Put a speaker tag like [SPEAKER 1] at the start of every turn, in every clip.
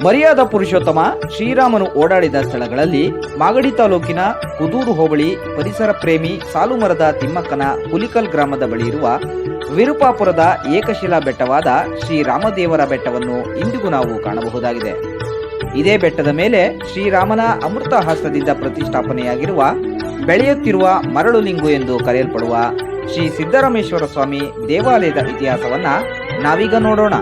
[SPEAKER 1] ಮರ್ಯಾದ ಪುರುಷೋತ್ತಮ ಶ್ರೀರಾಮನು ಓಡಾಡಿದ ಸ್ಥಳಗಳಲ್ಲಿ ಮಾಗಡಿ ತಾಲೂಕಿನ ಕುದೂರು ಹೋಬಳಿ ಪರಿಸರ ಪ್ರೇಮಿ ಸಾಲುಮರದ ತಿಮ್ಮಕ್ಕನ ಹುಲಿಕಲ್ ಗ್ರಾಮದ ಬಳಿ ಇರುವ ವಿರುಪಾಪುರದ ಏಕಶಿಲಾ ಬೆಟ್ಟವಾದ ಶ್ರೀರಾಮದೇವರ ಬೆಟ್ಟವನ್ನು ಇಂದಿಗೂ ನಾವು ಕಾಣಬಹುದಾಗಿದೆ. ಇದೇ ಬೆಟ್ಟದ ಮೇಲೆ ಶ್ರೀರಾಮನ ಅಮೃತ ಹಸ್ತದಿಂದ ಪ್ರತಿಷ್ಠಾಪನೆಯಾಗಿರುವ ಬೆಳೆಯುತ್ತಿರುವ ಮರಳುಲಿಂಗು ಎಂದು ಕರೆಯಲ್ಪಡುವ ಶ್ರೀ ಸಿದ್ದರಾಮೇಶ್ವರ ಸ್ವಾಮಿ ದೇವಾಲಯದ ಇತಿಹಾಸವನ್ನ ನಾವೀಗ ನೋಡೋಣ.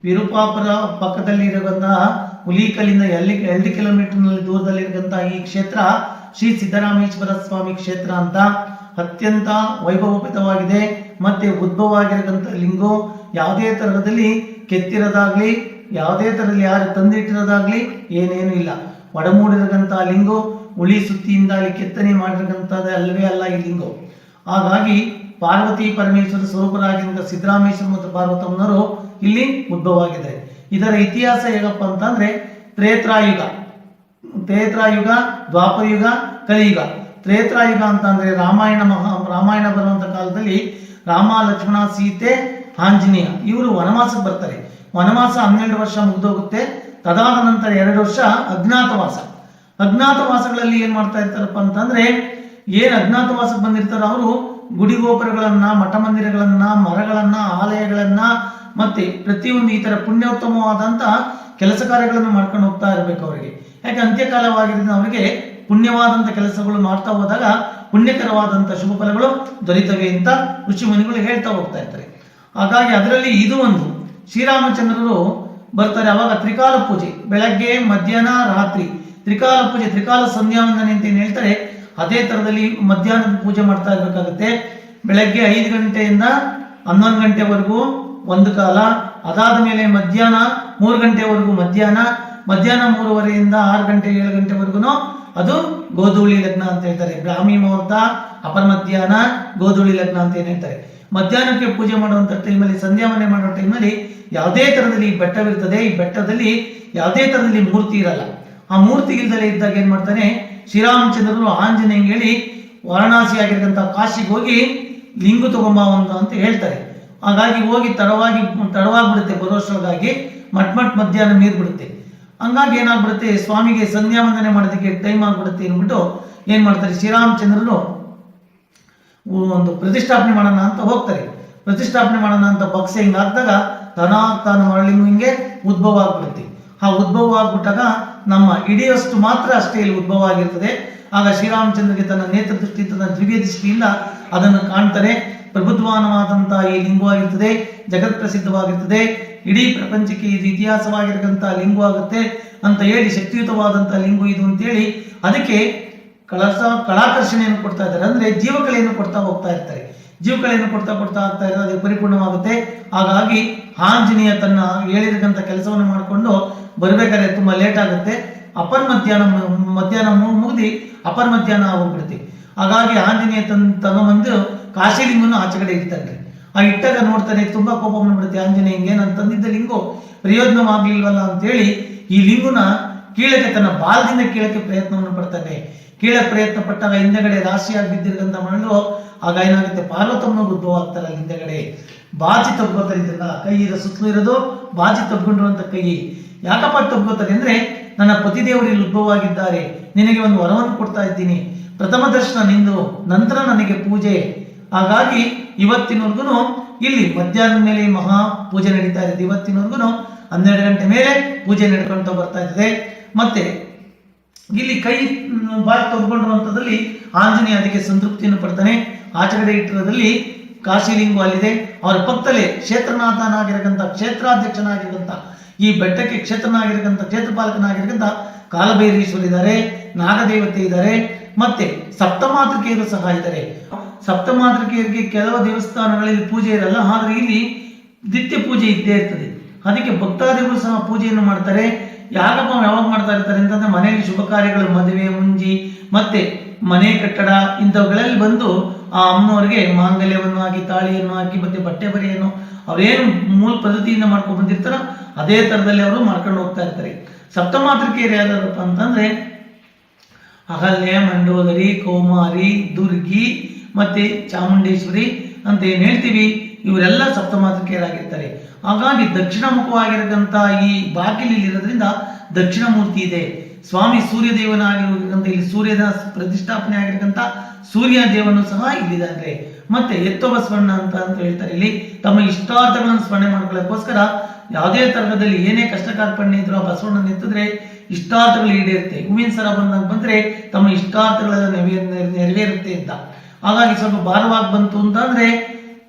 [SPEAKER 2] ವಿರುಪಾಪುರ ಪಕ್ಕದಲ್ಲಿ ಇರುವಂತಹ ಹುಲಿಕಲ್ಲಿಂದ 2 ಕಿಲೋಮೀಟರ್ನಲ್ಲಿ ದೂರದಲ್ಲಿರುವಂತಹ ಈ ಕ್ಷೇತ್ರ ಶ್ರೀ ಸಿದ್ದರಾಮೇಶ್ವರ ಸ್ವಾಮಿ ಕ್ಷೇತ್ರ ಅಂತ ಅತ್ಯಂತ ವೈಭವೋಪೇತವಾಗಿದೆ. ಮತ್ತೆ ಉದ್ಭವ ಆಗಿರತಕ್ಕಂಥ ಲಿಂಗು ಯಾವುದೇ ತರಹದಲ್ಲಿ ಕೆತ್ತಿರೋದಾಗ್ಲಿ, ಯಾವುದೇ ತರದಲ್ಲಿ ಯಾರು ತಂದಿಟ್ಟಿರೋದಾಗ್ಲಿ ಏನೇನು ಇಲ್ಲ. ಒಡಮೂಡಿರತಕ್ಕಂತಹ ಲಿಂಗು ಹುಳಿ ಸುತ್ತಿಯಿಂದ ಅಲ್ಲಿ ಕೆತ್ತನೆ ಮಾಡಿರತಕ್ಕಂಥದ್ದು ಅಲ್ಲವೇ ಅಲ್ಲ ಈ ಲಿಂಗು. ಹಾಗಾಗಿ ಪಾರ್ವತಿ ಪರಮೇಶ್ವರ ಸ್ವರೂಪರಾಗಿರುವ ಸಿದ್ದರಾಮೇಶ್ವರ ಮತ್ತು ಪಾರ್ವತಮ್ಮನವರು ಇಲ್ಲಿ ಉದ್ಭವವಾಗಿದ್ದಾರೆ. ಇದರ ಇತಿಹಾಸ ಹೇಗಪ್ಪ ಅಂತಂದ್ರೆ ತ್ರೇತಾಯುಗ, ದ್ವಾಪರಯುಗ, ಕಲಿಯುಗ. ತ್ರೇತಾಯುಗ ಅಂತ ಅಂದ್ರೆ ರಾಮಾಯಣ ಬರುವಂತ ಕಾಲದಲ್ಲಿ ರಾಮ, ಲಕ್ಷ್ಮಣ, ಸೀತೆ, ಆಂಜನೇಯ ಇವರು ವನವಾಸಕ್ಕೆ ಬರ್ತಾರೆ. ವನವಾಸ 12 ವರ್ಷ ಮುಗಿದೋಗುತ್ತೆ. ತದಾದ ನಂತರ 2 ವರ್ಷ ಅಜ್ಞಾತವಾಸಗಳಲ್ಲಿ ಏನ್ ಮಾಡ್ತಾ ಇರ್ತಾರಪ್ಪ ಅಂತಂದ್ರೆ, ಏನ್ ಅಜ್ಞಾತವಾಸಕ್ಕೆ ಬಂದಿರ್ತಾರೋ ಅವರು ಗುಡಿ ಗೋಪುರಗಳನ್ನ, ಮಠ ಮಂದಿರಗಳನ್ನ, ಮರಗಳನ್ನ, ಆಲಯಗಳನ್ನ ಮತ್ತೆ ಪ್ರತಿಯೊಂದು ಈ ತರ ಪುಣ್ಯೋತ್ತಮವಾದಂತಹ ಕೆಲಸ ಕಾರ್ಯಗಳನ್ನು ಮಾಡ್ಕೊಂಡು ಹೋಗ್ತಾ ಇರಬೇಕು ಅವರಿಗೆ. ಯಾಕೆ ಅಂತ್ಯಕಾಲವಾಗಿರೋದ್ರಿಂದ ಅವರಿಗೆ ಪುಣ್ಯವಾದಂತ ಕೆಲಸಗಳು ಮಾಡ್ತಾ ಹೋದಾಗ ಪುಣ್ಯಕರವಾದಂತ ಶುಭ ಫಲಗಳು ದೊರೀತವೆ ಅಂತ ಋಷಿ ಮುನಿಗಳು ಹೇಳ್ತಾ ಹೋಗ್ತಾ ಇರ್ತಾರೆ. ಹಾಗಾಗಿ ಅದರಲ್ಲಿ ಇದು ಒಂದು. ಶ್ರೀರಾಮಚಂದ್ರರು ಬರ್ತಾರೆ, ಅವಾಗ ತ್ರಿಕಾಲ ಪೂಜೆ, ಬೆಳಗ್ಗೆ, ಮಧ್ಯಾಹ್ನ, ರಾತ್ರಿ ತ್ರಿಕಾಲ ಪೂಜೆ, ತ್ರಿಕಾಲ ಸಂಧ್ಯಾವಂದನೆ ಅಂತ ಏನ್ ಹೇಳ್ತಾರೆ, ಅದೇ ತರದಲ್ಲಿ ಮಧ್ಯಾಹ್ನದ ಪೂಜೆ ಮಾಡ್ತಾ ಇರ್ಬೇಕಾಗುತ್ತೆ. ಬೆಳಗ್ಗೆ 5 ಗಂಟೆಯಿಂದ 11 ಗಂಟೆವರೆಗೂ ಒಂದು ಕಾಲ, ಅದಾದ ಮೇಲೆ ಮಧ್ಯಾಹ್ನ 3 ಗಂಟೆವರೆಗೂ ಮಧ್ಯಾಹ್ನ 3:30ರಿಂದ 6 ಗಂಟೆ 7 ಗಂಟೆವರೆಗೂ ಅದು ಗೋಧೂಳಿ ಲಗ್ನ ಅಂತ ಹೇಳ್ತಾರೆ. ಬ್ರಾಹ್ಮಿ ಮುಹೂರ್ತ, ಅಪರ ಮಧ್ಯಾಹ್ನ, ಗೋಧೂಳಿ ಲಗ್ನ ಅಂತ ಏನ್ ಹೇಳ್ತಾರೆ. ಮಧ್ಯಾಹ್ನಕ್ಕೆ ಪೂಜೆ ಮಾಡುವಂತ ಟೈಮಲ್ಲಿ, ಸಂಧ್ಯಾವನೆ ಮಾಡೋ ಟೈಮಲ್ಲಿ ಯಾವುದೇ ತರದಲ್ಲಿ ಬೆಟ್ಟವಿರ್ತದೆ. ಈ ಬೆಟ್ಟದಲ್ಲಿ ಯಾವುದೇ ತರದಲ್ಲಿ ಮೂರ್ತಿ ಇರಲ್ಲ. ಆ ಮೂರ್ತಿ ಇಲ್ದಲೇ ಇದ್ದಾಗ ಏನ್ ಮಾಡ್ತಾನೆ ಶ್ರೀರಾಮಚಂದ್ರರು ಆಂಜನೇಯ ಹೇಳಿ ವಾರಣಾಸಿ ಆಗಿರ್ತಕ್ಕಂಥ ಕಾಶಿಗೆ ಹೋಗಿ ಲಿಂಗು ತಗೊಂಬ ಒಂದು ಅಂತ ಹೇಳ್ತಾರೆ. ಹಾಗಾಗಿ ಹೋಗಿ ತಡವಾಗ್ಬಿಡುತ್ತೆ, ಬರೋಷ್ಟೊಳಗಾಗಿ ಮಟ್ ಮಧ್ಯಾಹ್ನ ನೀರು ಬಿಡುತ್ತೆ. ಹಂಗಾಗಿ ಏನಾಗ್ಬಿಡುತ್ತೆ, ಸ್ವಾಮಿಗೆ ಸಂಧ್ಯಾ ವಂದನೆ ಮಾಡೋದಕ್ಕೆ ಟೈಮ್ ಆಗ್ಬಿಡುತ್ತೆ ಅಂದ್ಬಿಟ್ಟು ಏನ್ ಮಾಡ್ತಾರೆ, ಶ್ರೀರಾಮಚಂದ್ರನು ಒಂದು ಪ್ರತಿಷ್ಠಾಪನೆ ಮಾಡೋಣ ಅಂತ ಹೋಗ್ತಾರೆ. ಪ್ರತಿಷ್ಠಾಪನೆ ಮಾಡೋಣ ಅಂತ ಬಕ್ಸೆ ಹಿಂಗ್ ಹಾಕಿದಾಗ ತಾನು ಮರಳಿಂಗು ಹಿಂಗೆ ಉದ್ಭವ ಆಗ್ಬಿಡುತ್ತೆ. ಆ ಉದ್ಭವ ಆಗ್ಬಿಟ್ಟಾಗ ನಮ್ಮ ಹಿಡಿಯೋಷ್ಟು ಮಾತ್ರ ಅಷ್ಟೇ ಇಲ್ಲಿ ಉದ್ಭವ ಆಗಿರ್ತದೆ. ಆಗ ಶ್ರೀರಾಮಚಂದ್ರಗೆ ತನ್ನ ನೇತ್ರ ದೃಷ್ಟಿ, ತನ್ನ ದಿವ್ಯ ದೃಷ್ಟಿಯಿಂದ ಅದನ್ನು ಕಾಣ್ತಾರೆ. ಪ್ರಬುದ್ಧವಾನವಾದಂತಹ ಈ ಲಿಂಗವಾಗಿರ್ತದೆ, ಜಗತ್ ಪ್ರಸಿದ್ಧವಾಗಿರ್ತದೆ, ಇಡೀ ಪ್ರಪಂಚಕ್ಕೆ ಇದು ಇತಿಹಾಸವಾಗಿರತಕ್ಕಂತಹ ಲಿಂಗು ಆಗುತ್ತೆ ಅಂತ ಹೇಳಿ, ಶಕ್ತಿಯುತವಾದಂತಹ ಲಿಂಗು ಇದು ಅಂತೇಳಿ ಅದಕ್ಕೆ ಕಳಾಕರ್ಷಣೆಯನ್ನು ಕೊಡ್ತಾ ಇದ್ದಾರೆ. ಅಂದ್ರೆ ಜೀವಕಲೆಯನ್ನು ಕೊಡ್ತಾ ಹೋಗ್ತಾ ಇರ್ತಾರೆ. ಜೀವಕಲೆಯನ್ನು ಕೊಡ್ತಾ ಆಗ್ತಾ ಇರೋದು ಅದು ಪರಿಪೂರ್ಣವಾಗುತ್ತೆ. ಹಾಗಾಗಿ ಆಂಜನೇಯ ತನ್ನ ಹೇಳಿರತಕ್ಕಂಥ ಕೆಲಸವನ್ನು ಮಾಡಿಕೊಂಡು ಬರ್ಬೇಕಾದ್ರೆ ತುಂಬಾ ಲೇಟ್ ಆಗುತ್ತೆ. ಮಧ್ಯಾಹ್ನ ಮುಗಿದು ಅಪರ ಮಧ್ಯಾಹ್ನ ಆಗೋಗ್ಬಿಡುತ್ತೆ. ಹಾಗಾಗಿ ಆಂಜನೇಯ ತಗೊಂಬಂದು ಕಾಶಿಲಿಂಗನ್ನು ಆಚೆ ಕಡೆ ಇಡ್ತಾನೆ. ಆ ಇಟ್ಟಾಗ ನೋಡ್ತಾನೆ, ತುಂಬಾ ಕೋಪ ಬಂದ್ಬಿಡುತ್ತೆ ಆಂಜನೇಯಂಗೆ, ನಾನು ತಂದಿದ್ದ ಲಿಂಗು ಪ್ರಯೋಜನವಾಗ್ಲಿಲ್ವಲ್ಲ ಅಂತೇಳಿ ಈ ಲಿಂಗುನ ಕೀಳಕ್ಕೆ, ತನ್ನ ಬಾಲದಿಂದ ಕೀಳಕ್ಕೆ ಪ್ರಯತ್ನವನ್ನು ಪಡ್ತಾನೆ. ಕೀಳಕ್ಕೆ ಪ್ರಯತ್ನ ಪಟ್ಟಾಗ ಹಿಂದೆಗಡೆ ರಾಶಿಯಾಗಿ ಬಿದ್ದಿರತಕ್ಕಂಥ ಮರಳು ಆಗ ಏನಾಗುತ್ತೆ, ಪಾರ್ವತಮ್ಮನ ಉದ್ಭವ ಆಗ್ತಾರಲ್ಲ ಹಿಂದೆಗಡೆ. ಬಾಜಿ ತಬ್ಕೋತಾರೆ, ಇದನ್ನ ಕೈ ಸುತ್ತಲೂ ಇರೋದು ಬಾಜಿ ತಬ್ಕೊಂಡಿರುವಂತ ಕೈ. ಯಾಕಪ್ಪ ತಬ್ಕೋತಾರೆ ಅಂದ್ರೆ, ನನ್ನ ಪತಿದೇವರು ಇಲ್ಲಿ ಉದ್ಭವವಾಗಿದ್ದಾರೆ, ನಿನಗೆ ಒಂದು ವರವನ್ನು ಕೊಡ್ತಾ ಇದ್ದೀನಿ, ಪ್ರಥಮ ದರ್ಶನ ನಿಂದು, ನಂತರ ನನಗೆ ಪೂಜೆ. ಹಾಗಾಗಿ ಇವತ್ತಿನವರೆಗೂ ಇಲ್ಲಿ ಮಧ್ಯಾಹ್ನದ ಮೇಲೆ ಈ ಮಹಾ ಪೂಜೆ ನಡೀತಾ ಇದೆ. ಇವತ್ತಿನವರೆಗೂ 12 ಗಂಟೆ ಮೇಲೆ ಪೂಜೆ ನಡ್ಕೊಂತ ಬರ್ತಾ ಇದೆ. ಮತ್ತೆ ಇಲ್ಲಿ ಕೈ ಬಾಯಿ ತೆಗೆದುಕೊಂಡಿರುವಂತದಲ್ಲಿ ಆಂಜನೇಯ ಅದಕ್ಕೆ ಸಂತೃಪ್ತಿಯನ್ನು ಪಡ್ತಾನೆ. ಆಚೆಗಡೆ ಇಟ್ಟಿರೋದಲ್ಲಿ ಕಾಶಿಲಿಂಗು ಅಲ್ಲಿದೆ. ಅವರ ಪಕ್ಕದಲ್ಲೇ ಕ್ಷೇತ್ರನಾಥನಾಗಿರತಕ್ಕಂಥ ಕ್ಷೇತ್ರಾಧ್ಯಕ್ಷನಾಗಿರತಕ್ಕಂಥ ಈ ಬೆಟ್ಟಕ್ಕೆ ಕ್ಷೇತ್ರನಾಗಿರತಕ್ಕಂಥ ಕ್ಷೇತ್ರಪಾಲಕನಾಗಿರತಕ್ಕಂಥ ಕಾಲಭೈರೀಶ್ವರ ಇದ್ದಾರೆ, ನಾಗದೇವತೆ ಇದ್ದಾರೆ, ಮತ್ತೆ ಸಪ್ತಮಾತೃಕೆಯರು ಸಹ ಇದ್ದಾರೆ. ಸಪ್ತಮಾತೃಕೆಯರಿಗೆ ಕೆಲವು ದೇವಸ್ಥಾನಗಳಲ್ಲಿ ಪೂಜೆ ಇರಲ್ಲ, ಆದ್ರೆ ಇಲ್ಲಿ ನಿತ್ಯ ಪೂಜೆ ಇದ್ದೇ ಇರ್ತದೆ. ಅದಕ್ಕೆ ಭಕ್ತಾದಿಗಳು ಸಹ ಪೂಜೆಯನ್ನು ಮಾಡ್ತಾರೆ. ಯಾವಾಗ ಮಾಡ್ತಾ ಇರ್ತಾರೆ ಅಂತಂದ್ರೆ ಮನೆಯಲ್ಲಿ ಶುಭ ಕಾರ್ಯಗಳು, ಮದುವೆ, ಮುಂಜಿ, ಮತ್ತೆ ಮನೆ ಕಟ್ಟಡ ಇಂಥವುಗಳಲ್ಲಿ ಬಂದು ಆ ಅಮ್ಮನವರಿಗೆ ಮಾಂಗಲ್ಯವನ್ನು ಹಾಕಿ, ತಾಳಿಯನ್ನು ಹಾಕಿ, ಮತ್ತೆ ಬಟ್ಟೆ ಬರೆಯನ್ನು ಅವರೇನು ಮೂಲ ಪದ್ಧತಿಯಿಂದ ಮಾಡ್ಕೊಂಡು ಬಂದಿರ್ತಾರೋ ಅದೇ ತರದಲ್ಲಿ ಅವರು ಮಾಡ್ಕೊಂಡು ಹೋಗ್ತಾ ಇರ್ತಾರೆ. ಸಪ್ತಮಾತೃಕೆಯರು ಯಾರಪ್ಪ ಅಂತಂದ್ರೆ ಅಹಲ್ಯ, ಮಂಡೋದರಿ, ಕೌಮಾರಿ, ದುರ್ಗಿ, ಮತ್ತೆ ಚಾಮುಂಡೇಶ್ವರಿ ಅಂತ ಏನ್ ಹೇಳ್ತೀವಿ, ಇವರೆಲ್ಲ ಸಪ್ತಮಾತೃಕೆಯರಾಗಿರ್ತಾರೆ. ಹಾಗಾಗಿ ದಕ್ಷಿಣ ಮುಖವಾಗಿರತಕ್ಕಂಥ ಈ ಬಾಗಿಲು ಇರೋದ್ರಿಂದ ದಕ್ಷಿಣ ಮೂರ್ತಿ ಇದೆ. ಸ್ವಾಮಿ ಸೂರ್ಯ ದೇವನಾಗಿರುವಂತ ಇಲ್ಲಿ ಸೂರ್ಯನ ಪ್ರತಿಷ್ಠಾಪನೆ ಆಗಿರತಕ್ಕಂಥ ಸೂರ್ಯ ದೇವನು ಸಹ ಇಲ್ಲಿದ್ದಾರೆ. ಮತ್ತೆ ಎತ್ತೋ ಬಸವಣ್ಣ ಅಂತ ಹೇಳ್ತಾರೆ. ಇಲ್ಲಿ ತಮ್ಮ ಇಷ್ಟಾರ್ಥಗಳನ್ನು ಸ್ಮರಣೆ ಮಾಡ್ಕೊಳ್ಳೋಕ್ಕೋಸ್ಕರ ಯಾವುದೇ ತರಹದಲ್ಲಿ ಏನೇ ಕಷ್ಟ ಕಾರ್ಪಣ್ಯ ಇದ್ರು ಆ ಬಸವಣ್ಣನ ಎತ್ತಿದ್ರೆ ಇಷ್ಟಾರ್ಥಗಳು ಈಡೇರುತ್ತೆ. ಹೂವಿನ ಸರ ಬಂದ್ರೆ ತಮ್ಮ ಇಷ್ಟಾರ್ಥಗಳೆಲ್ಲ ನೆರವೇರುತ್ತೆ ಅಂತ. ಹಾಗಾಗಿ ಸ್ವಲ್ಪ ಭಾರವಾಗಿ ಬಂತು ಅಂತಂದ್ರೆ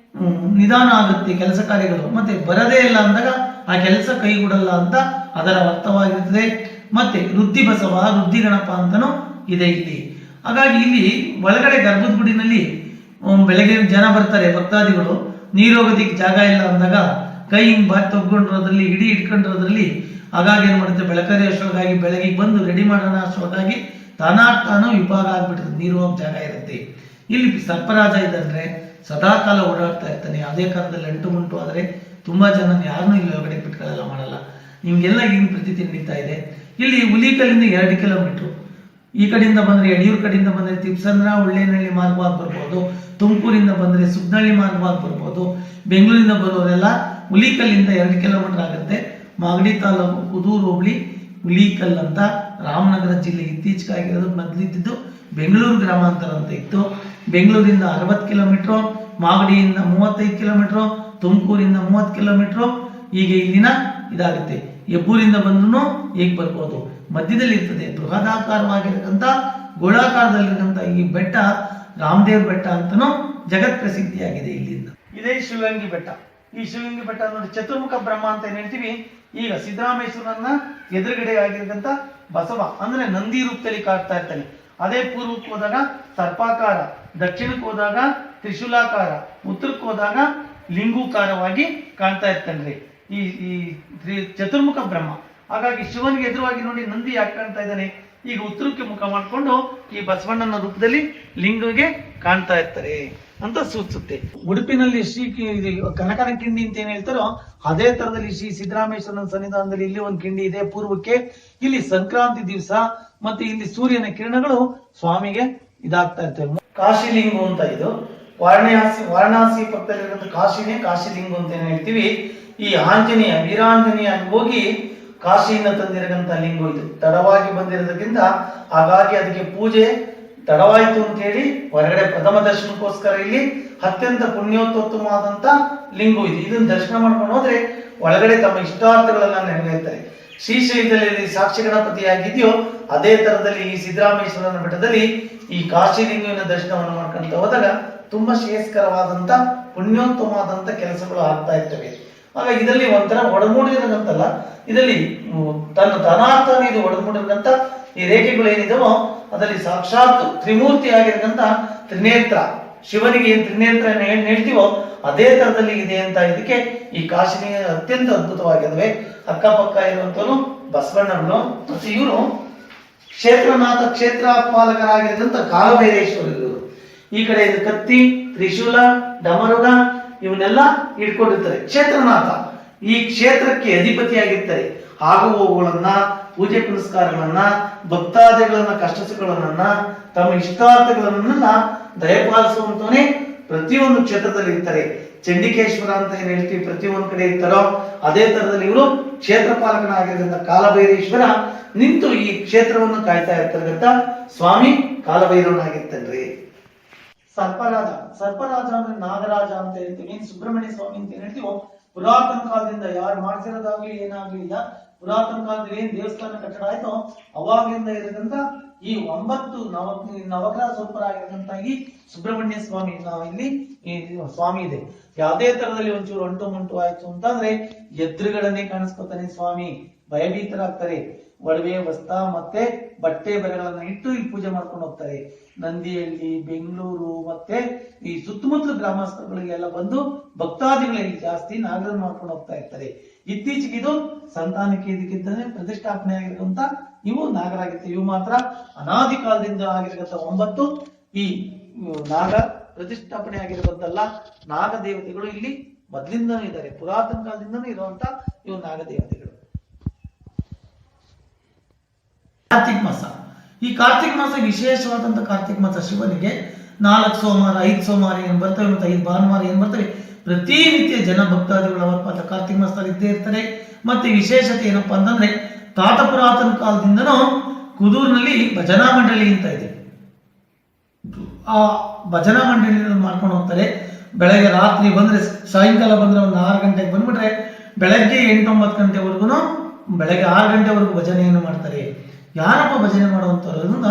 [SPEAKER 2] ನಿಧಾನ ಆಗುತ್ತೆ ಕೆಲಸ ಕಾರ್ಯಗಳು. ಮತ್ತೆ ಬರದೇ ಇಲ್ಲ ಅಂದಾಗ ಆ ಕೆಲಸ ಕೈಗೂಡಲ್ಲ ಅಂತ ಅದರ ಅರ್ಥವಾಗಿರ್ತದೆ. ಮತ್ತೆ ವೃದ್ಧಿ ಬಸವ, ವೃದ್ಧಿ ಗಣಪ ಅಂತನೂ ಇದೆ ಇಲ್ಲಿ. ಹಾಗಾಗಿ ಇಲ್ಲಿ ಒಳಗಡೆ ಗರ್ಭದ ಗುಡಿನಲ್ಲಿ ಬೆಳಗ್ಗೆ ಜನ ಬರ್ತಾರೆ, ಭಕ್ತಾದಿಗಳು. ನೀರು ಹೋಗೋದಿಕ್ಕೆ ಜಾಗ ಇಲ್ಲ ಅಂದಾಗ ಕೈ ಹಿಂಗ್ ಬಾಯಿ ತಗೊಂಡಿರೋದ್ರಲ್ಲಿ ಹಿಡಿ ಇಟ್ಕೊಂಡಿರೋದ್ರಲ್ಲಿ ಹಾಗಾಗಿ ಏನ್ ಮಾಡುತ್ತೆ, ಬೆಳಕರಿ ಅಷ್ಟೊಳಗಾಗಿ ಬೆಳಗ್ಗೆ ಬಂದು ರೆಡಿ ಮಾಡೋಣ ಅಷ್ಟೊಳಗಾಗಿ ತಾನು ವಿಭಾಗ ಆಗ್ಬಿಡ್ತದೆ, ನೀರು ಹೋಗೋ ಜಾಗ ಇರುತ್ತೆ. ಇಲ್ಲಿ ಸರ್ಪರಾಜ ಇದಂದ್ರೆ ಸದಾಕಾಲ ಓಡಾಡ್ತಾ ಇರ್ತಾನೆ. ಅದೇ ಕಾಲದಲ್ಲಿ ಅಂಟು ಮುಂಟು ಆದರೆ ತುಂಬಾ ಜನ ಯಾರನ್ನೂ ಇಲ್ಲಿ ಒಳಗಡೆ ಬಿಟ್ಕೊಳ್ಳಲ್ಲ, ಮಾಡಲ್ಲ. ನಿಮ್ಗೆಲ್ಲ ಹಿಂಗ್ ಪ್ರತೀತಿ ನಡೀತಾ ಇದೆ. ಇಲ್ಲಿ ಹುಲಿಕಲ್ಲಿಂದ 2 ಕಿಲೋಮೀಟರ್, ಈ ಕಡೆಯಿಂದ ಬಂದ್ರೆ ಯಡಿಯೂರು ಕಡೆಯಿಂದ ಬಂದ್ರೆ ತಿಪ್ಸಂದ್ರ ಉಳ್ಳೇನಹಳ್ಳಿ ಮಾರ್ಗವಾಗಿ ಬರ್ಬೋದು, ತುಮಕೂರಿಂದ ಬಂದ್ರೆ ಸುಗ್ನಹಳ್ಳಿ ಮಾರ್ಗವಾಗಿ ಬರ್ಬೋದು, ಬೆಂಗಳೂರಿಂದ ಬರೋರೆಲ್ಲ ಹುಲಿಕಲ್ಲಿಂದ 2 ಕಿಲೋಮೀಟರ್ ಆಗುತ್ತೆ. ಮಾಗಡಿ ತಾಲೂಕು ಕುದೂರು ಹೋಬಳಿ ಹುಲಿಕಲ್ ಅಂತ ರಾಮನಗರ ಜಿಲ್ಲೆ ಇತ್ತೀಚೆಗಾಗಿರೋದು. ಮೊದಲಿದ್ದು ಬೆಂಗಳೂರು ಗ್ರಾಮಾಂತರ ಅಂತ ಇತ್ತು. ಬೆಂಗಳೂರಿಂದ 60 ಕಿಲೋಮೀಟರ್, ಮಾಗಡಿಯಿಂದ 35 ಕಿಲೋಮೀಟರ್, ತುಮಕೂರಿಂದ 30 ಕಿಲೋಮೀಟರ್. ಹೀಗೆ ಇಲ್ಲಿನ ಇದಾಗುತ್ತೆ. ಹೆಬ್ಬೂರಿಂದ ಬಂದ್ರು ಹೇಗೆ ಬರ್ಬೋದು. ಮಧ್ಯದಲ್ಲಿ ಇರ್ತದೆ ಬೃಹದಾಕಾರವಾಗಿರತಕ್ಕಂಥ ಗೋಳಾಕಾರದಲ್ಲಿರತಕ್ಕಂಥ ಈ ಬೆಟ್ಟ ರಾಮದೇವ್ರ ಬೆಟ್ಟ ಅಂತನೂ ಜಗತ್ ಪ್ರಸಿದ್ಧಿಯಾಗಿದೆ. ಇಲ್ಲಿಂದ ಇದೇ ಶಿವಗಂಗೆ ಬೆಟ್ಟ. ಈ ಶಿವಗಂಗೆ ಬೆಟ್ಟ ನೋಡಿ ಚತುರ್ಮುಖ ಬ್ರಹ್ಮ ಅಂತ ಏನ್ ಹೇಳ್ತೀವಿ. ಈಗ ಸಿದ್ದರಾಮೇಶ್ವರನ ಎದುರುಗಡೆ ಆಗಿರತಕ್ಕಂಥ ಬಸವ ಅಂದ್ರೆ ನಂದಿ ರೂಪದಲ್ಲಿ ಕಾಡ್ತಾ ಇರ್ತಾನೆ. ಅದೇ ಪೂರ್ವಕ್ಕೆ ಹೋದಾಗ ಸರ್ಪಾಕಾರ, ದಕ್ಷಿಣಕ್ಕೆ ಹೋದಾಗ ತ್ರಿಶೂಲಾಕಾರ, ಉತ್ತರಕ್ಕೆ ಹೋದಾಗ ಲಿಂಗೂಕಾರವಾಗಿ ಕಾಣ್ತಾ ಇರ್ತಾನ್ರಿ ಈ ಚತುರ್ಮುಖ ಬ್ರಹ್ಮ. ಹಾಗಾಗಿ ಶಿವನಿಗೆ ಎದುರುವಾಗಿ ನೋಡಿ ನಂದಿ ಯಾಕೆ ಕಾಣ್ತಾ ಇದ್ದಾನೆ, ಈಗ ಉತ್ತರಕ್ಕೆ ಮುಖ ಮಾಡಿಕೊಂಡು ಈ ಬಸವಣ್ಣನ ರೂಪದಲ್ಲಿ ಲಿಂಗಗೆ ಕಾಣ್ತಾ ಇರ್ತಾರೆ ಅಂತ ಸೂಚಿಸುತ್ತೆ. ಉಡುಪಿನಲ್ಲಿ ಶ್ರೀ ಕನಕನ ಕಿಂಡಿ ಅಂತ ಏನ್ ಹೇಳ್ತಾರೋ ಅದೇ ತರದಲ್ಲಿ ಶ್ರೀ ಸಿದ್ದರಾಮೇಶ್ವರನ ಸನ್ನಿಧಾನದಲ್ಲಿ ಇಲ್ಲಿ ಒಂದು ಕಿಂಡಿ ಇದೆ ಪೂರ್ವಕ್ಕೆ. ಇಲ್ಲಿ ಸಂಕ್ರಾಂತಿ ದಿವಸ ಮತ್ತೆ ಇಲ್ಲಿ ಸೂರ್ಯನ ಕಿರಣಗಳು ಸ್ವಾಮಿಗೆ ಇದಾಗ್ತಾ ಇರ್ತವೆ. ಕಾಶಿಲಿಂಗು ಅಂತ ಇದು ವಾರಣಾಸಿ ಪಕ್ಕದಲ್ಲಿರುವಂತ ಕಾಶಿನೇ ಕಾಶಿಲಿಂಗು ಅಂತ ಏನ್ ಹೇಳ್ತೀವಿ. ಈ ಆಂಜನೇಯ ವೀರಾಂಜನೇಯ ಹೋಗಿ ಕಾಶಿಯಿಂದ ತಂದಿರತಕ್ಕಂಥ ಲಿಂಗು ಇದು. ತಡವಾಗಿ ಬಂದಿರೋದಕ್ಕಿಂತ ಹಾಗಾಗಿ ಅದಕ್ಕೆ ಪೂಜೆ ತಡವಾಯ್ತು ಅಂತ ಹೇಳಿ ಹೊರಗಡೆ ಪ್ರಥಮ ದರ್ಶನಕ್ಕೋಸ್ಕರ ಇಲ್ಲಿ ಅತ್ಯಂತ ಪುಣ್ಯೋತ್ತಮವಾದಂತ ಲಿಂಗು ಇದು. ಇದನ್ನ ದರ್ಶನ ಮಾಡ್ಕೊಂಡು ಹೋದ್ರೆ ಒಳಗಡೆ ತಮ್ಮ ಇಷ್ಟಾರ್ಥಗಳೆಲ್ಲ ನೆರವೇರ್ತಾರೆ. ಶ್ರೀಶೈಲದಲ್ಲಿ ಸಾಕ್ಷಿ ಗಣಪತಿಯಾಗಿದೆಯೋ ಅದೇ ತರದಲ್ಲಿ ಈ ಸಿದ್ದರಾಮೇಶ್ವರನ ಬೆಟ್ಟದಲ್ಲಿ ಈ ಕಾಶಿಲಿಂಗುವಿನ ದರ್ಶನವನ್ನು ಮಾಡ್ಕೊಂತ ಹೋದಾಗ ತುಂಬಾ ಶ್ರೇಯಸ್ಕರವಾದಂತ ಪುಣ್ಯೋತ್ತಮವಾದಂತ ಕೆಲಸಗಳು ಆಗ್ತಾ ಇರ್ತವೆ. ಆಗ ಇದರಲ್ಲಿ ಒಂಥರ ಒಡಮೂಡಿರದಂತಲ್ಲ, ಇದರಲ್ಲಿ ತನ್ನ ಧನಾರ್ಥನೇ ಇದು ಒಡಮೂಡಿರದಂತ ಈ ರೇಖೆಗಳು ಏನಿದಾವೋ ಅದರಲ್ಲಿ ಸಾಕ್ಷಾತ್ ತ್ರಿಮೂರ್ತಿ ಆಗಿರತಕ್ಕಂತ ತ್ರಿನೇತ್ರ ಶಿವನಿಗೆ ಏನ್ ತ್ರಿನೇತ್ರ ಏನ್ ಹೇಳ್ತೀವೋ ಅದೇ ತರದಲ್ಲಿ ಇದೆ ಅಂತ ಇದಕ್ಕೆ ಈ ಕಾಶಿನಿ ಅತ್ಯಂತ ಅದ್ಭುತವಾಗಿದ್ದಾವೆ. ಅಕ್ಕಪಕ್ಕ ಇರುವಂತನು ಬಸವಣ್ಣಗಳು ಮತ್ತೆ ಇವರು ಕ್ಷೇತ್ರನಾಥ ಕ್ಷೇತ್ರ ಪಾಲಕರಾಗಿದ್ದಂತ ಕಾಲಭೈರೇಶ್ವರರು. ಈ ಕಡೆ ಇದು ಕತ್ತಿ, ತ್ರಿಶೂಲ, ಡಮರುಗ ಇವನ್ನೆಲ್ಲ ಇಟ್ಕೊಂಡಿರ್ತಾರೆ. ಕ್ಷೇತ್ರನಾಥ ಈ ಕ್ಷೇತ್ರಕ್ಕೆ ಅಧಿಪತಿಯಾಗಿರ್ತಾರೆ. ಆಗು ಹೋಗುಗಳನ್ನ, ಪೂಜೆ ಪುನಸ್ಕಾರಗಳನ್ನ, ಭಕ್ತಾದಿಗಳನ್ನ, ಕಷ್ಟ ಸುಖಗಳನ್ನ, ತಮ್ಮ ಇಷ್ಟಾರ್ಥಗಳನ್ನ ದಯಪಾಲಿಸುವಂತವನೇ ಪ್ರತಿಯೊಂದು ಕ್ಷೇತ್ರದಲ್ಲಿ ಇರ್ತಾರೆ. ಚಂಡಿಕೇಶ್ವರ ಅಂತ ಏನ್ ಹೇಳ್ತೀವಿ ಪ್ರತಿಯೊಂದು ಕಡೆ ಇರ್ತಾರೋ ಅದೇ ತರದಲ್ಲಿ ಇವರು ಕ್ಷೇತ್ರ ಪಾಲಕನಾಗಿರ್ತಕ್ಕಂಥ ಕಾಲಭೈರೇಶ್ವರ ನಿಂತು ಈ ಕ್ಷೇತ್ರವನ್ನು ಕಾಯ್ತಾ ಇರ್ತಕ್ಕಂಥ ಸ್ವಾಮಿ ಕಾಲಭೈರವನಾಗಿರ್ತಾನ್ರಿ. ಸರ್ಪರಾಜ ಅಂದ್ರೆ ನಾಗರಾಜ ಅಂತ ಹೇಳ್ತೀವಿ. ಏನ್ ಸುಬ್ರಹ್ಮಣ್ಯ ಸ್ವಾಮಿ ಅಂತ ಏನ್ ಹೇಳ್ತೀವೋ, ಪುರಾತನ ಕಾಲದಿಂದ ಯಾರು ಮಾಡ್ತಿರೋದಾಗ್ಲಿ ಏನಾಗ್ಲಿ ಇಲ್ಲ, ಪುರಾತನ ಕಾಲದಲ್ಲಿ ಏನ್ ದೇವಸ್ಥಾನ ಕಟ್ಟಡ ಆಯ್ತೋ ಅವಾಗಿಂದ ಇರದಂತ ಈ 9 ನವಗ್ರಹ ಸ್ವರೂಪರಾಗಿರದಂತ ಈ ಸುಬ್ರಹ್ಮಣ್ಯ ಸ್ವಾಮಿ ಇಲ್ಲಿ ಸ್ವಾಮಿ ಇದೆ. ಯಾವುದೇ ತರದಲ್ಲಿ ಒಂಚೂರು ಅಂಟು ಮುಂಟು ಆಯ್ತು ಅಂತಂದ್ರೆ ಎದುರುಗಳನ್ನೇ ಕಾಣಿಸ್ಕೊತಾನೆ ಸ್ವಾಮಿ, ಭಯಭೀತರಾಗ್ತಾರೆ. ಒಡವೆ ವಸ್ತ ಮತ್ತೆ ಬಟ್ಟೆ ಬರೆಗಳನ್ನ ಇಟ್ಟು ಇಲ್ಲಿ ಪೂಜೆ ಮಾಡ್ಕೊಂಡು ಹೋಗ್ತಾರೆ. ನಂದಿಹಳ್ಳಿ, ಬೆಂಗಳೂರು ಮತ್ತೆ ಈ ಸುತ್ತಮುತ್ತಲ ಗ್ರಾಮಸ್ಥರುಗಳಿಗೆಲ್ಲ ಬಂದು ಭಕ್ತಾದಿಗಳಲ್ಲಿ ಜಾಸ್ತಿ ನಾಗರನ್ನು ಮಾಡ್ಕೊಂಡು ಹೋಗ್ತಾ ಇರ್ತಾರೆ. ಇತ್ತೀಚೆಗೆ ಇದು ಸಂತಾನಕ್ಕೆ ಇದಕ್ಕಿಂತಾನೆ ಪ್ರತಿಷ್ಠಾಪನೆ ಆಗಿರುವಂತ ಇವು ನಾಗರಾಗಿರ್ತವೆ. ಇವು ಮಾತ್ರ ಅನಾದಿ ಕಾಲದಿಂದ ಆಗಿರತಕ್ಕಂಥ 9 ಈ ನಾಗ ಪ್ರತಿಷ್ಠಾಪನೆ ಆಗಿರುವಂತಲ್ಲ, ನಾಗ ದೇವತೆಗಳು ಇಲ್ಲಿ ಮೊದಲಿಂದನೂ ಇದ್ದಾರೆ, ಪುರಾತನ ಕಾಲದಿಂದನೂ ಇರುವಂತ ಇವು ನಾಗ ದೇವತೆಗಳು. ಕಾರ್ತಿಕ್ ಮಾಸ, ಈ ಕಾರ್ತಿಕ್ ಮಾಸ ವಿಶೇಷವಾದಂತ ಕಾರ್ತಿಕ್ ಮಾಸ ಶಿವನಿಗೆ 4 ಸೋಮವಾರ 5 ಸೋಮವಾರ ಏನ್ ಬರ್ತವೆ ಮತ್ತೆ 5 ಭಾನುವಾರ ಏನ್ ಬರ್ತವೆ, ಪ್ರತಿನಿತ್ಯ ಜನ ಭಕ್ತಾದಿಗಳು ಅವತ್ತು ಕಾರ್ತಿಕ್ ಮಾಸದಲ್ಲಿ ಇದ್ದೇ ಇರ್ತಾರೆ. ಮತ್ತೆ ವಿಶೇಷತೆ ಏನಪ್ಪಾ ಅಂತಂದ್ರೆ ತಾತ ಪುರಾತನ ಕಾಲದಿಂದನೂ ಕುದೂರಿನಲ್ಲಿ ಭಜನಾ ಮಂಡಳಿ ಅಂತ ಇದೆ. ಆ ಭಜನಾ ಮಂಡಳಿ ಮಾಡ್ಕೊಂಡು ಹೋಗ್ತಾರೆ. ಬೆಳಗ್ಗೆ ರಾತ್ರಿ ಬಂದ್ರೆ, ಸಾಯಂಕಾಲ ಬಂದ್ರೆ ಒಂದು 6 ಗಂಟೆಗೆ ಬಂದ್ಬಿಟ್ರೆ ಬೆಳಗ್ಗೆ 8-9 ಗಂಟೆವರೆಗೂ, ಬೆಳಗ್ಗೆ 6 ಗಂಟೆವರೆಗೂ ಭಜನೆಯನ್ನು ಮಾಡ್ತಾರೆ. ಯಾರಪ್ಪ ಭಜನೆ ಮಾಡುವಂತವ್ರು?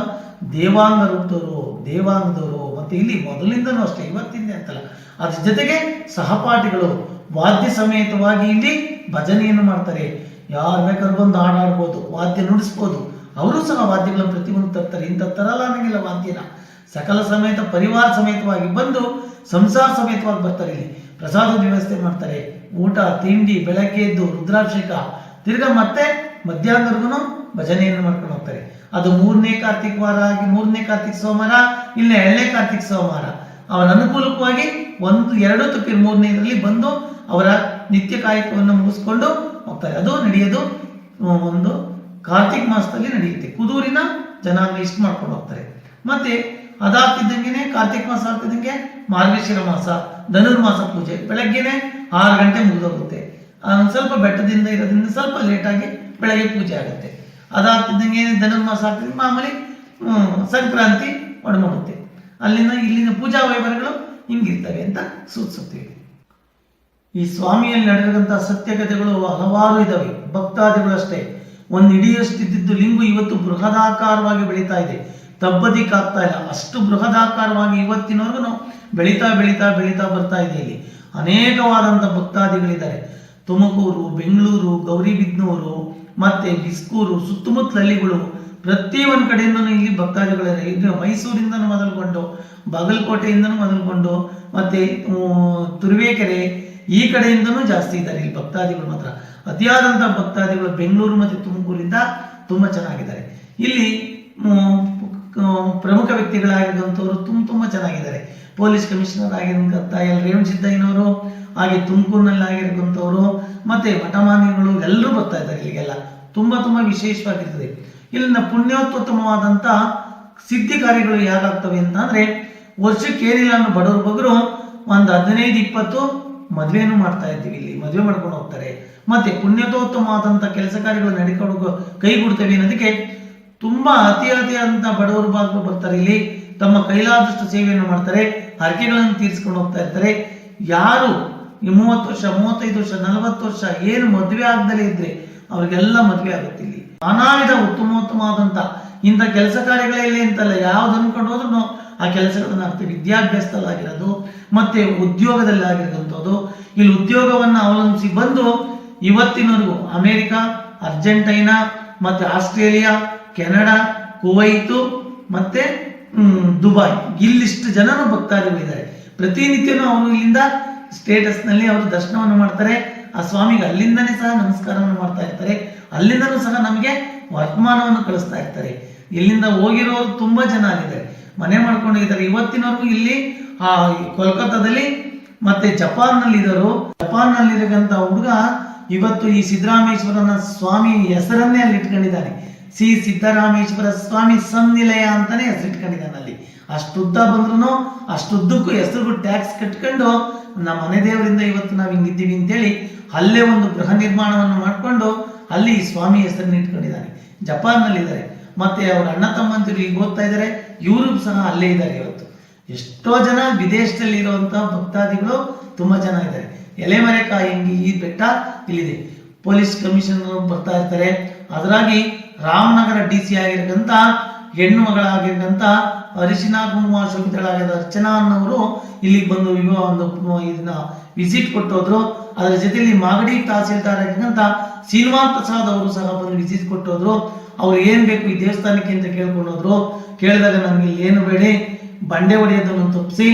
[SPEAKER 2] ದೇವಾಂಗ ರೂಪದವರು, ದೇವಾಂಗದವರು. ಮತ್ತೆ ಇಲ್ಲಿ ಮೊದಲಿಂದನೂ ಅಷ್ಟೇ, ಇವತ್ತಿಂದ ಅಂತಲ್ಲ, ಅದ್ರ ಜೊತೆಗೆ ಸಹಪಾಠಿಗಳು ವಾದ್ಯ ಸಮೇತವಾಗಿ ಇಲ್ಲಿ ಭಜನೆಯನ್ನು ಮಾಡ್ತಾರೆ. ಯಾರು ಬೇಕಾದ್ರೂ ಬಂದು ಹಾಡಾಡ್ಬೋದು, ವಾದ್ಯ ನುಡಿಸ್ಬೋದು. ಅವರು ಸಹ ವಾದ್ಯಗಳನ್ನು ಪ್ರತಿಯೊಂದು ತರ್ತಾರೆ. ಇಂಥ ತರಲ್ಲ ಅನ್ನಂಗಿಲ್ಲ, ವಾದ್ಯನ ಸಕಲ ಸಮೇತ ಪರಿವಾರ ಸಮೇತವಾಗಿ ಬಂದು ಸಂಸಾರ ಸಮೇತವಾಗಿ ಬರ್ತಾರೆ. ಇಲ್ಲಿ ಪ್ರಸಾದದ ವ್ಯವಸ್ಥೆ ಮಾಡ್ತಾರೆ. ಊಟ ತಿಂಡಿ, ಬೆಳಗ್ಗೆ ಎದ್ದು ರುದ್ರಾಭಿಷೇಕ, ತಿರ್ಗಾ ಮತ್ತೆ ಮಧ್ಯಾಹ್ನವರೆಗೂ ಭಜನೆಯನ್ನು ಮಾಡ್ಕೊಂಡು ಹೋಗ್ತಾರೆ. ಅದು 3ನೇ ಕಾರ್ತಿಕ್ ವಾರ ಆಗಿ 3ನೇ ಕಾರ್ತಿಕ್ ಸೋಮವಾರ, ಇಲ್ಲ 2ನೇ ಕಾರ್ತಿಕ್ ಸೋಮವಾರ ಅವರ ಅನುಕೂಲಕವಾಗಿ 1-2 ತಪ್ಪಿ 3ನೇದರಲ್ಲಿ ಬಂದು ಅವರ ನಿತ್ಯ ಕಾಯಕವನ್ನು ಮುಗಿಸ್ಕೊಂಡು ಹೋಗ್ತಾರೆ. ಅದು ನಡೆಯೋದು ಒಂದು ಕಾರ್ತಿಕ್ ಮಾಸದಲ್ಲಿ ನಡೆಯುತ್ತೆ. ಕುದೂರಿನ ಜನಾಂಗ ಇಷ್ಟು ಮಾಡ್ಕೊಂಡು ಹೋಗ್ತಾರೆ. ಮತ್ತೆ ಅದಾಗ್ತಿದ್ದಂಗೆನೆ ಕಾರ್ತಿಕ್ ಮಾಸ ಆಗ್ತಿದ್ದಂಗೆ ಮಾರ್ಗಶಿರ ಮಾಸ, ಧನುರ್ಮಾಸ ಪೂಜೆ ಬೆಳಗ್ಗೆನೆ 6 ಗಂಟೆ ಮುಗಿದೋಗುತ್ತೆ. ಸ್ವಲ್ಪ ಬೆಟ್ಟದಿಂದ ಇರೋದ್ರಿಂದ ಸ್ವಲ್ಪ ಲೇಟಾಗಿ ಬೆಳಗ್ಗೆ ಪೂಜೆ ಆಗುತ್ತೆ. ಅದಾಗ್ತಿದ್ದಂಗೆ ಧನುರ್ಮಾಸ ಆಗ್ತಿದ್ದಂಗೆ ಮಾಮೂಲಿ ಸಂಕ್ರಾಂತಿ ಒಡಮಡುತ್ತೆ. ಇಲ್ಲಿನ ಪೂಜಾ ವೈಭವಗಳು ಹಿಂಗಿರ್ತವೆ ಅಂತ ಸೂಚಿಸುತ್ತೀವಿ. ಈ ಸ್ವಾಮಿಯಲ್ಲಿ ನಡೆದಂತಹ ಸತ್ಯಕಥೆಗಳು ಹಲವಾರು ಇದಾವೆ. ಭಕ್ತಾದಿಗಳಷ್ಟೇ ಒಂದು ಇಡಿಯಷ್ಟಿದ್ದು ಲಿಂಗು ಇವತ್ತು ಬೃಹದಾಕಾರವಾಗಿ ಬೆಳೀತಾ ಇದೆ. ತಬ್ಬದಿಕ್ಕಾಗ್ತಾ ಇಲ್ಲ, ಅಷ್ಟು ಬೃಹದಾಕಾರವಾಗಿ ಇವತ್ತಿನವರೆಗೂ ಬೆಳೀತಾ ಬೆಳೀತಾ ಬೆಳೀತಾ ಬರ್ತಾ ಇದೆ. ಇಲ್ಲಿ ಅನೇಕವಾದಂಥ ಭಕ್ತಾದಿಗಳಿದ್ದಾರೆ. ತುಮಕೂರು, ಬೆಂಗಳೂರು, ಗೌರಿಬಿದನೂರು ಮತ್ತೆ ಬಿಸ್ಕೂರು, ಸುತ್ತಮುತ್ತಲ ಹಳ್ಳಿಗಳು, ಪ್ರತಿಯೊಂದು ಕಡೆಯಿಂದನೂ ಇಲ್ಲಿ ಭಕ್ತಾದಿಗಳಿದ್ದಾರೆ. ಇದು ಮೈಸೂರಿಂದನೂ ಮೊದಲುಕೊಂಡು, ಬಾಗಲಕೋಟೆಯಿಂದನೂ ಮೊದಲುಕೊಂಡು, ಮತ್ತೆ ತುರುವೇಕೆರೆ ಈ ಕಡೆಯಿಂದನೂ ಜಾಸ್ತಿ ಇದ್ದಾರೆ ಇಲ್ಲಿ ಭಕ್ತಾದಿಗಳು. ಮಾತ್ರ ಅತಿಯಾದಂತಹ ಭಕ್ತಾದಿಗಳು ಬೆಂಗಳೂರು ಮತ್ತು ತುಮಕೂರಿಂದ ತುಂಬಾ ಚೆನ್ನಾಗಿದ್ದಾರೆ. ಇಲ್ಲಿ ಪ್ರಮುಖ ವ್ಯಕ್ತಿಗಳಾಗಿರುವಂಥವ್ರು ತುಂಬಾ ಚೆನ್ನಾಗಿದ್ದಾರೆ. ಪೊಲೀಸ್ ಕಮಿಷನರ್ ಆಗಿರುವಂಥ ರೇವಣ ಸಿದ್ದಯ್ಯನವರು, ಹಾಗೆ ತುಮಕೂರಿನಲ್ಲಿ ಆಗಿರುವಂಥವ್ರು, ಮತ್ತೆ ಮಠಮಾನ್ಯಗಳು ಎಲ್ಲರೂ ಬರ್ತಾ ಇದ್ದಾರೆ ಇಲ್ಲಿಗೆಲ್ಲ. ತುಂಬಾ ವಿಶೇಷವಾಗಿರ್ತದೆ. ಇಲ್ಲಿನ ಪುಣ್ಯೋತ್ತಮವಾದಂಥ ಸಿದ್ಧಿ ಕಾರ್ಯಗಳು ಯಾರಾಗ್ತವೆ ಅಂತಂದ್ರೆ, ವರ್ಷಕ್ಕೆ ಏನಿಲ್ಲ ಅನ್ನೋ ಬಡವರು ಬಗ್ಗರು ಒಂದು 15-20 ಮದುವೆನೂ ಮಾಡ್ತಾ ಇದ್ದೀವಿ. ಇಲ್ಲಿ ಮದುವೆ ಮಾಡ್ಕೊಂಡು ಹೋಗ್ತಾರೆ. ಮತ್ತೆ ಪುಣ್ಯೋತ್ತಮವಾದಂಥ ಕೆಲಸ ಕಾರ್ಯಗಳು ನಡಿಕೊಂಡು ಕೈಗೂಡ್ತವೆ ಅನ್ನೋದಕ್ಕೆ ತುಂಬಾ ಅತಿಯಾದಂಥ ಬಡವರು ಭಾಗಗಳು ಬರ್ತಾರೆ. ಇಲ್ಲಿ ತಮ್ಮ ಕೈಲಾದಷ್ಟು ಸೇವೆಯನ್ನು ಮಾಡ್ತಾರೆ, ಹರಕೆಗಳನ್ನು ತೀರಿಸ್ಕೊಂಡು ಹೋಗ್ತಾ ಇರ್ತಾರೆ. ಯಾರು 30 ವರ್ಷ 35 ವರ್ಷ 40 ವರ್ಷ ಏನು ಮದುವೆ ಆಗದಲೇ ಇದ್ರೆ ಅವ್ರಿಗೆಲ್ಲ ಮದುವೆ ಆಗುತ್ತೆ. ಇಲ್ಲಿ ನಾನಾ ವಿಧ ಉತ್ತಮೋತ್ತಮವಾದಂಥ ಇಂಥ ಕೆಲಸ ಕಾರ್ಯಗಳೇ ಅಂತಲ್ಲ, ಯಾವ್ದು ಅನ್ಕೊಂಡು ಹೋದ್ರೂ ಆ ಕೆಲಸಗಳನ್ನ ಆಗ್ತವೆ. ವಿದ್ಯಾಭ್ಯಾಸದಲ್ಲಾಗಿರೋದು ಮತ್ತೆ ಉದ್ಯೋಗದಲ್ಲಿ ಆಗಿರೋಂಥದ್ದು. ಇಲ್ಲಿ ಉದ್ಯೋಗವನ್ನ ಅವಲಂಬಿಸಿ ಬಂದು ಇವತ್ತಿನವರೆಗೂ ಅಮೆರಿಕ, ಅರ್ಜೆಂಟೈನಾ ಮತ್ತೆ ಆಸ್ಟ್ರೇಲಿಯಾ, ಕೆನಡಾ, ಕುವೈತು ಮತ್ತೆ ದುಬೈ, ಇಲ್ಲಿಷ್ಟು ಜನನು ಭಕ್ತಾದಿಗಳಿದ್ದಾರೆ. ಪ್ರತಿನಿತ್ಯನೂ ಅವರು ಇಲ್ಲಿಂದ ಸ್ಟೇಟಸ್ ನಲ್ಲಿ ಅವರು ದರ್ಶನವನ್ನು ಮಾಡ್ತಾರೆ. ಆ ಸ್ವಾಮಿಗೆ ಅಲ್ಲಿಂದನೇ ಸಹ ನಮಸ್ಕಾರವನ್ನು ಮಾಡ್ತಾ ಇರ್ತಾರೆ. ಅಲ್ಲಿಂದನೂ ಸಹ ನಮಗೆ ವರ್ತಮಾನವನ್ನು ಕಳಿಸ್ತಾ ಇರ್ತಾರೆ. ಇಲ್ಲಿಂದ ಹೋಗಿರೋರು ತುಂಬಾ ಜನ ಆಗಿದ್ದಾರೆ, ಮನೆ ಮಾಡ್ಕೊಂಡಿದ್ದಾರೆ. ಇವತ್ತಿನವರೆಗೂ ಇಲ್ಲಿ ಕೋಲ್ಕತ್ತಾದಲ್ಲಿ ಮತ್ತೆ ಜಪಾನ್ ನಲ್ಲಿ ಇರೋರು. ಜಪಾನ್ ನಲ್ಲಿ ಇರತಕ್ಕಂತ ಹುಡುಗ ಇವತ್ತು ಈ ಸಿದ್ದರಾಮೇಶ್ವರನ ಸ್ವಾಮಿ ಹೆಸರನ್ನೇ ಅಲ್ಲಿ ಇಟ್ಕೊಂಡಿದ್ದಾನೆ. ಸಿ ಸಿದ್ದರಾಮೇಶ್ವರ ಸ್ವಾಮಿ ಸಂನಿಲಯ ಅಂತಾನೆ ಹೆಸರಿಟ್ಕೊಂಡಿದ್ದಾನೆ. ಅಲ್ಲಿ ಅಷ್ಟುದ್ದ ಬಂದ್ರು ಅಷ್ಟುದ್ದಕ್ಕೂ ಹೆಸರು ಟ್ಯಾಕ್ಸ್ ಕಟ್ಕೊಂಡು ನಮ್ಮ ಮನೆ ದೇವರಿಂದ ಇವತ್ತು ನಾವು ಹಿಂಗಿದ್ದೀವಿ ಅಂತೇಳಿ ಅಲ್ಲೇ ಒಂದು ಗೃಹ ನಿರ್ಮಾಣವನ್ನು ಮಾಡಿಕೊಂಡು ಅಲ್ಲಿ ಈ ಸ್ವಾಮಿ ಹೆಸರನ್ನ ಇಟ್ಕೊಂಡಿದ್ದಾನೆ. ಜಪಾನ್ ನಲ್ಲಿ ಇದ್ದಾರೆ. ಮತ್ತೆ ಅವ್ರ ಅಣ್ಣ ತಮ್ಮಂತಿರು ಈಗ ಓದ್ತಾ ಇದ್ದಾರೆ, ಇವರು ಸಹ ಅಲ್ಲೇ ಇದ್ದಾರೆ. ಇವತ್ತು ಎಷ್ಟೋ ಜನ ವಿದೇಶದಲ್ಲಿ ಇರುವಂತಹ ಭಕ್ತಾದಿಗಳು ತುಂಬಾ ಜನ ಇದ್ದಾರೆ. ಎಲೆಮರೆಕಾಯಿ ಈ ಬೆಟ್ಟ ಇಲ್ಲಿದೆ. ಪೊಲೀಸ್ ಕಮಿಷನರ್ ಬರ್ತಾ ಇರ್ತಾರೆ. ಅದರಾಗಿ ರಾಮನಗರ DC ಆಗಿರ್ತಕ್ಕಂಥ ಹೆಣ್ಣು ಮಗಳಾಗಿರ್ತಕ್ಕಂಥ ಅರಿಶಿನ ಕುಂಕುಮ ಶೋಭಿತಳಾಗಿದ್ದ ಅರ್ಚನಾ ಅನ್ನೋರು ಇಲ್ಲಿಗೆ ಬಂದು ಇದನ್ನ ವಿಸಿಟ್ ಕೊಟ್ಟೋದ್ರು. ಅದರ ಜೊತೆಯಲ್ಲಿ ಮಾಗಡಿ ತಹಸೀಲ್ದಾರ್ ಆಗಿರ್ತಕ್ಕಂಥ ಶ್ರೀನಿವಾಸ್ ಪ್ರಸಾದ್ ಅವರು ಸಹ ಬಂದು ವಿಸಿಟ್ ಕೊಟ್ಟೋದ್ರು. ಅವ್ರು ಏನ್ ಬೇಕು ಈ ದೇವಸ್ಥಾನಕ್ಕೆ ಅಂತ ಕೇಳ್ಕೊಂಡೋದ್ರು. ಕೇಳಿದಾಗ ನನ್ಗೆ ಇಲ್ಲಿ ಏನು ಬೇಡಿ, ಬಂಡೆ ಹೊಡೆಯೋದನ್ನು ತಪ್ಪಿಸಿ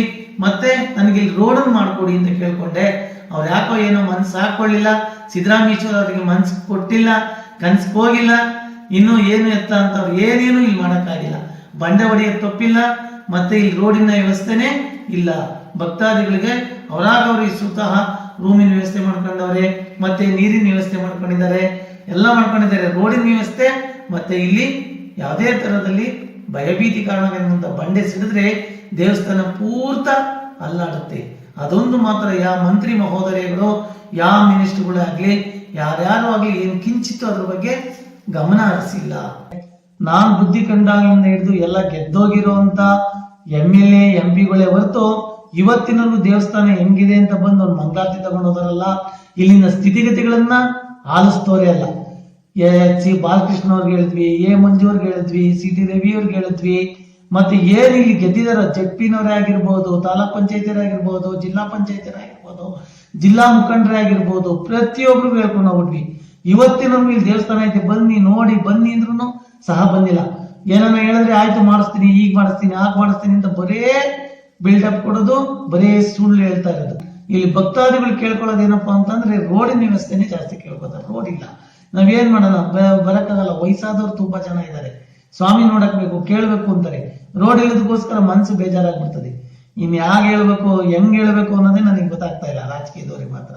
[SPEAKER 2] ಮತ್ತೆ ನನಗೆ ಇಲ್ಲಿ ರೋಡನ್ನು ಮಾಡ್ಕೊಡಿ ಅಂತ ಕೇಳ್ಕೊಂಡೆ. ಅವ್ರು ಯಾಕೋ ಏನೋ ಮನ್ಸು ಹಾಕೊಳ್ಳಿಲ್ಲ. ಸಿದ್ದರಾಮೇಶ್ವರ ಅವರಿಗೆ ಮನ್ಸು ಕೊಟ್ಟಿಲ್ಲ, ಕನ್ಸ್ಗೆ ಹೋಗಿಲ್ಲ. ಇನ್ನು ಏನು ಎತ್ತ ಅಂತ ಅವ್ರು ಏನೇನು ಇಲ್ಲಿ ಮಾಡೋಕ್ಕಾಗಿಲ್ಲ. ಬಂಡೆ ಹೊಡೆಯೋದು ತಪ್ಪಿಲ್ಲ, ಮತ್ತೆ ಇಲ್ಲಿ ರೋಡಿನ ವ್ಯವಸ್ಥೆನೇ ಇಲ್ಲ. ಭಕ್ತಾದಿಗಳಿಗೆ ಅವರಾಗವ್ರಿಗೆ ಸ್ವತಃ ರೂಮಿನ ವ್ಯವಸ್ಥೆ ಮಾಡ್ಕೊಂಡವ್ರೆ, ಮತ್ತೆ ನೀರಿನ ವ್ಯವಸ್ಥೆ ಮಾಡ್ಕೊಂಡಿದ್ದಾರೆ, ಎಲ್ಲ ಮಾಡ್ಕೊಂಡಿದ್ದಾರೆ. ರೋಡಿನ ವ್ಯವಸ್ಥೆ ಮತ್ತೆ ಇಲ್ಲಿ ಯಾವುದೇ ತರದಲ್ಲಿ ಭಯಭೀತಿ ಕಾರಣವಾಗಿರುವಂತ ಬಂಡೆ ಸಿಡಿದ್ರೆ ದೇವಸ್ಥಾನ ಪೂರ್ತ ಅಲ್ಲಾಡುತ್ತೆ. ಅದೊಂದು ಮಾತ್ರ ಯಾವ ಮಂತ್ರಿ ಮಹೋದಯಗಳು, ಯಾವ ಮಿನಿಸ್ಟರ್ಗಳು ಆಗ್ಲಿ, ಯಾರ್ಯಾರು ಆಗ್ಲಿ ಏನ್ ಕಿಂಚಿತ್ತು ಅದ್ರ ಬಗ್ಗೆ ಗಮನ ಹರಿಸಿಲ್ಲ. ನಾನ್ ಬುದ್ಧಿ ಕಂಡಾಗಿಂದ ಹಿಡಿದು ಎಲ್ಲ ಗೆದ್ದೋಗಿರುವಂತ MLA MP ಗಳೇ ಹೊರತು ಇವತ್ತಿನಲ್ಲೂ ದೇವಸ್ಥಾನ ಹೆಂಗಿದೆ ಅಂತ ಬಂದು ಒಂದು ಮಂಗಳಾರತಿ ತಗೊಂಡೋದರಲ್ಲ, ಇಲ್ಲಿನ ಸ್ಥಿತಿಗತಿಗಳನ್ನ ಆಲಿಸ್ತೋರೆ ಅಲ್ಲ. C ಬಾಲಕೃಷ್ಣ ಅವ್ರಿಗೆ ಹೇಳಿದ್ವಿ, ಮಂಜು ಅವ್ರಿಗೆ ಹೇಳಿದ್ವಿ, CT ರವಿ ಅವ್ರಿಗೆ ಹೇಳಿದ್ವಿ, ಮತ್ತೆ ಏನ್ ಇಲ್ಲಿ ಗೆದ್ದಿದಾರ ಜಡ್ಪಿನವರೇ ಆಗಿರ್ಬೋದು, ತಾಲೂಕ್ ಪಂಚಾಯತಿಯರೇ ಆಗಿರ್ಬೋದು, ಜಿಲ್ಲಾ ಪಂಚಾಯತಿಯರೇ ಆಗಿರ್ಬೋದು, ಜಿಲ್ಲಾ ಮುಖಂಡರೇ ಆಗಿರ್ಬೋದು, ಪ್ರತಿಯೊಬ್ರು ಹೇಳ್ಕೊಂಡು ಹೋಗ್ಬಿಟ್ವಿ. ಇವತ್ತಿನವ್ರು ಇಲ್ಲಿ ದೇವಸ್ಥಾನ ಐತೆ ಬನ್ನಿ ನೋಡಿ ಬನ್ನಿ ಅಂದ್ರೂ ಸಹ ಬಂದಿಲ್ಲ. ಏನನ್ನ ಹೇಳಿದ್ರೆ ಆಯ್ತು ಮಾಡಿಸ್ತೀನಿ, ಈಗ ಮಾಡಿಸ್ತೀನಿ, ಆಗ ಮಾಡಿಸ್ತೀನಿ ಅಂತ ಬರೇ ಬಿಲ್ಡಪ್ ಕೊಡೋದು, ಬರೇ ಸುಳ್ಳು ಹೇಳ್ತಾ ಇರೋದು. ಇಲ್ಲಿ ಭಕ್ತಾದಿಗಳು ಕೇಳ್ಕೊಳ್ಳೋದು ಏನಪ್ಪಾ ಅಂತಂದ್ರೆ ರೋಡಿನ ವ್ಯವಸ್ಥೆನೇ ಜಾಸ್ತಿ ಕೇಳ್ಕೊತಾರೆ. ರೋಡ್ ಇಲ್ಲ, ನಾವೇನ್ ಮಾಡೋಣ, ಬರಕ್ಕಾಗಲ್ಲ. ವಯಸ್ಸಾದವ್ರು ತುಂಬಾ ಜನ ಇದ್ದಾರೆ, ಸ್ವಾಮಿ ನೋಡಕ್ ಬೇಕು, ಕೇಳ್ಬೇಕು ಅಂತಾರೆ. ರೋಡ್ ಇಲ್ಲದಕ್ಕೋಸ್ಕರ ಮನ್ಸು ಬೇಜಾರಾಗ್ಬಿಡ್ತದೆ. ಇನ್ ಯಾಗ ಹೇಳ್ಬೇಕು, ಹೆಂಗ್ ಹೇಳ್ಬೇಕು ಅನ್ನೋದೇ ನನಗೆ ಗೊತ್ತಾಗ್ತಾ ಇಲ್ಲ ರಾಜಕೀಯದವ್ರಿಗೆ ಮಾತ್ರ.